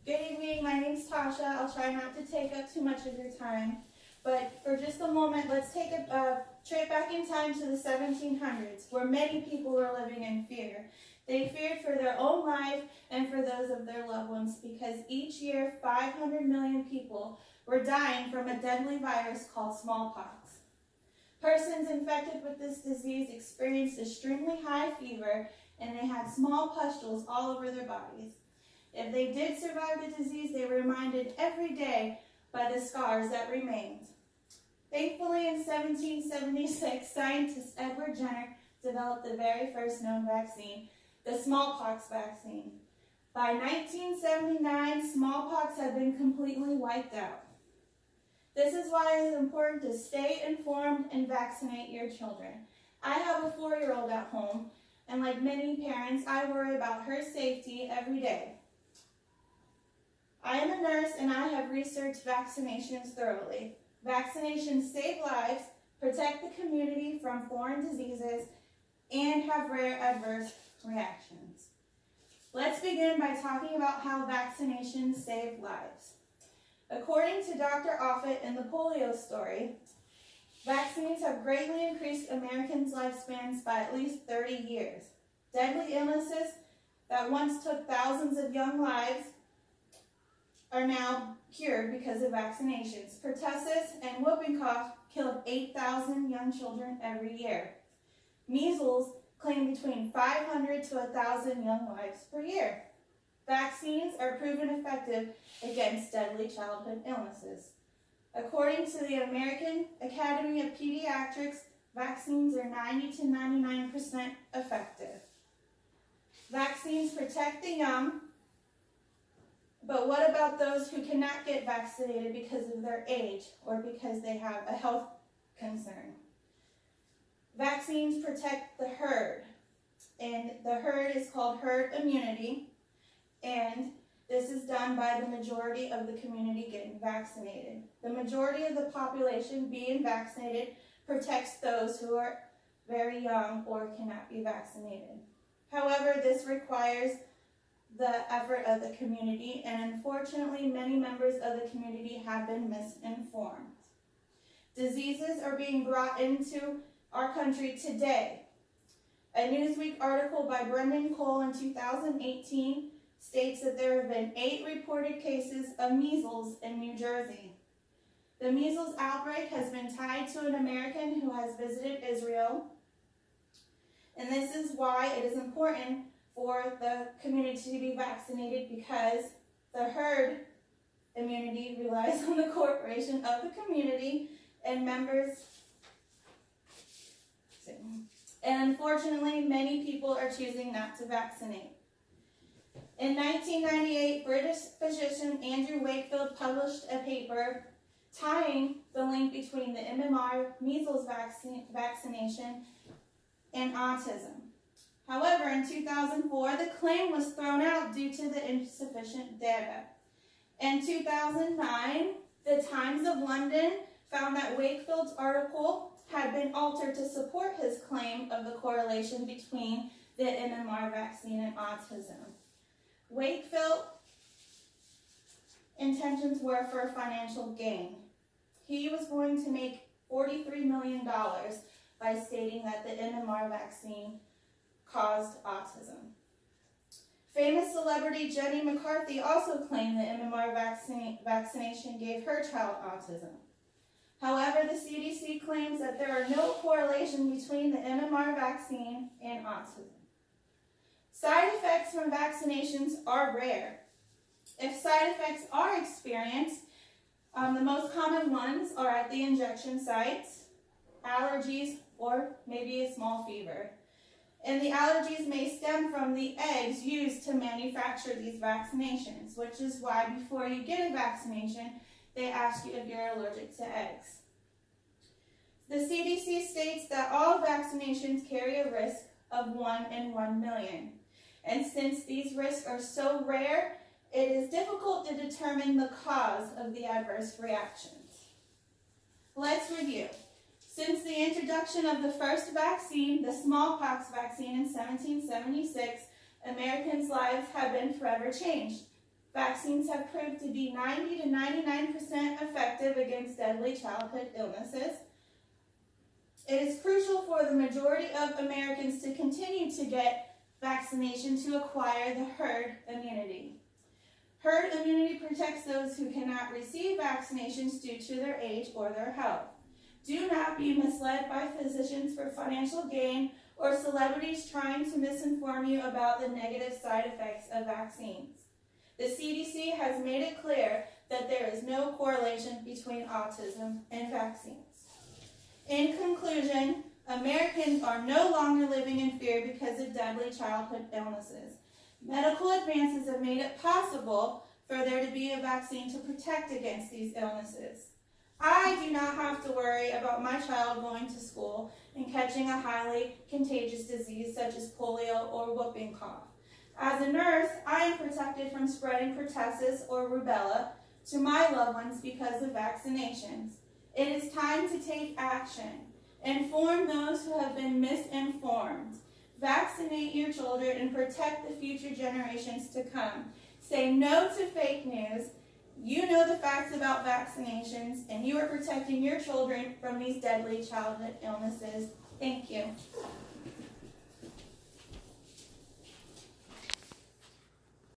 Good evening, my name's Tosha. I'll try not to take up too much of your time, but for just a moment, let's take a trip back in time to the 1700s, where many people were living in fear. They feared for their own life and for those of their loved ones because each year 500 million people were dying from a deadly virus called smallpox. Persons infected with this disease experienced extremely high fever and they had small pustules all over their bodies. If they did survive the disease, they were reminded every day by the scars that remained. Thankfully, in 1776, scientist Edward Jenner developed the very first known vaccine, the smallpox vaccine. By 1979, smallpox had been completely wiped out. This is why it is important to stay informed and vaccinate your children. I have a 4-year-old at home, and like many parents, I worry about her safety every day. I am a nurse and I have researched vaccinations thoroughly. Vaccinations save lives, protect the community from foreign diseases, and have rare adverse reactions. Let's begin by talking about how vaccinations save lives. According to Dr. Offit in the polio story, vaccines have greatly increased Americans' lifespans by at least 30 years. Deadly illnesses that once took thousands of young lives are now cured because of vaccinations. Pertussis and whooping cough killed 8,000 young children every year. Measles claim between 500 to 1,000 young lives per year. Vaccines are proven effective against deadly childhood illnesses. According to the American Academy of Pediatrics, vaccines are 90 to 99% effective. Vaccines protect the young, but what about those who cannot get vaccinated because of their age or because they have a health concern? Vaccines protect the herd, and the herd is called herd immunity, and this is done by the majority of the community getting vaccinated. The majority of the population being vaccinated protects those who are very young or cannot be vaccinated. However, this requires the effort of the community, and unfortunately, many members of the community have been misinformed. Diseases are being brought into our country today. A Newsweek article by Brendan Cole in 2018 states that there have been 8 reported cases of measles in New Jersey. The measles outbreak has been tied to an American who has visited Israel, and this is why it is important for the community to be vaccinated, because the herd immunity relies on the cooperation of the community and members. And unfortunately, many people are choosing not to vaccinate. In 1998, British physician Andrew Wakefield published a paper tying the link between the MMR measles vaccination and autism. However, in 2004, the claim was thrown out due to the insufficient data. In 2009, the Times of London found that Wakefield's article had been altered to support his claim of the correlation between the MMR vaccine and autism. Wakefield's intentions were for financial gain. He was going to make $43 million by stating that the MMR vaccine caused autism. Famous celebrity Jenny McCarthy also claimed the MMR vaccination gave her child autism. However, the CDC claims that there are no correlation between the MMR vaccine and autism. Side effects from vaccinations are rare. If side effects are experienced, the most common ones are at the injection sites, allergies, or maybe a small fever. And the allergies may stem from the eggs used to manufacture these vaccinations, which is why before you get a vaccination, they ask you if you're allergic to eggs. The CDC states that all vaccinations carry a risk of 1 in 1 million. And since these risks are so rare, it is difficult to determine the cause of the adverse reactions. Let's review. Since the introduction of the first vaccine, the smallpox vaccine in 1776, Americans' lives have been forever changed. Vaccines have proved to be 90 to 99% effective against deadly childhood illnesses. It is crucial for the majority of Americans to continue to get vaccination to acquire the herd immunity. Herd immunity protects those who cannot receive vaccinations due to their age or their health. Do not be misled by physicians for financial gain or celebrities trying to misinform you about the negative side effects of vaccines. The CDC has made it clear that there is no correlation between autism and vaccines. In conclusion, Americans are no longer living in fear because of deadly childhood illnesses. Medical advances have made it possible for there to be a vaccine to protect against these illnesses. I do not have to worry about my child going to school and catching a highly contagious disease such as polio or whooping cough. As a nurse, I am protected from spreading pertussis or rubella to my loved ones because of vaccinations. It is time to take action. Inform those who have been misinformed. Vaccinate your children and protect the future generations to come. Say no to fake news. You know the facts about vaccinations, and you are protecting your children from these deadly childhood illnesses. Thank you.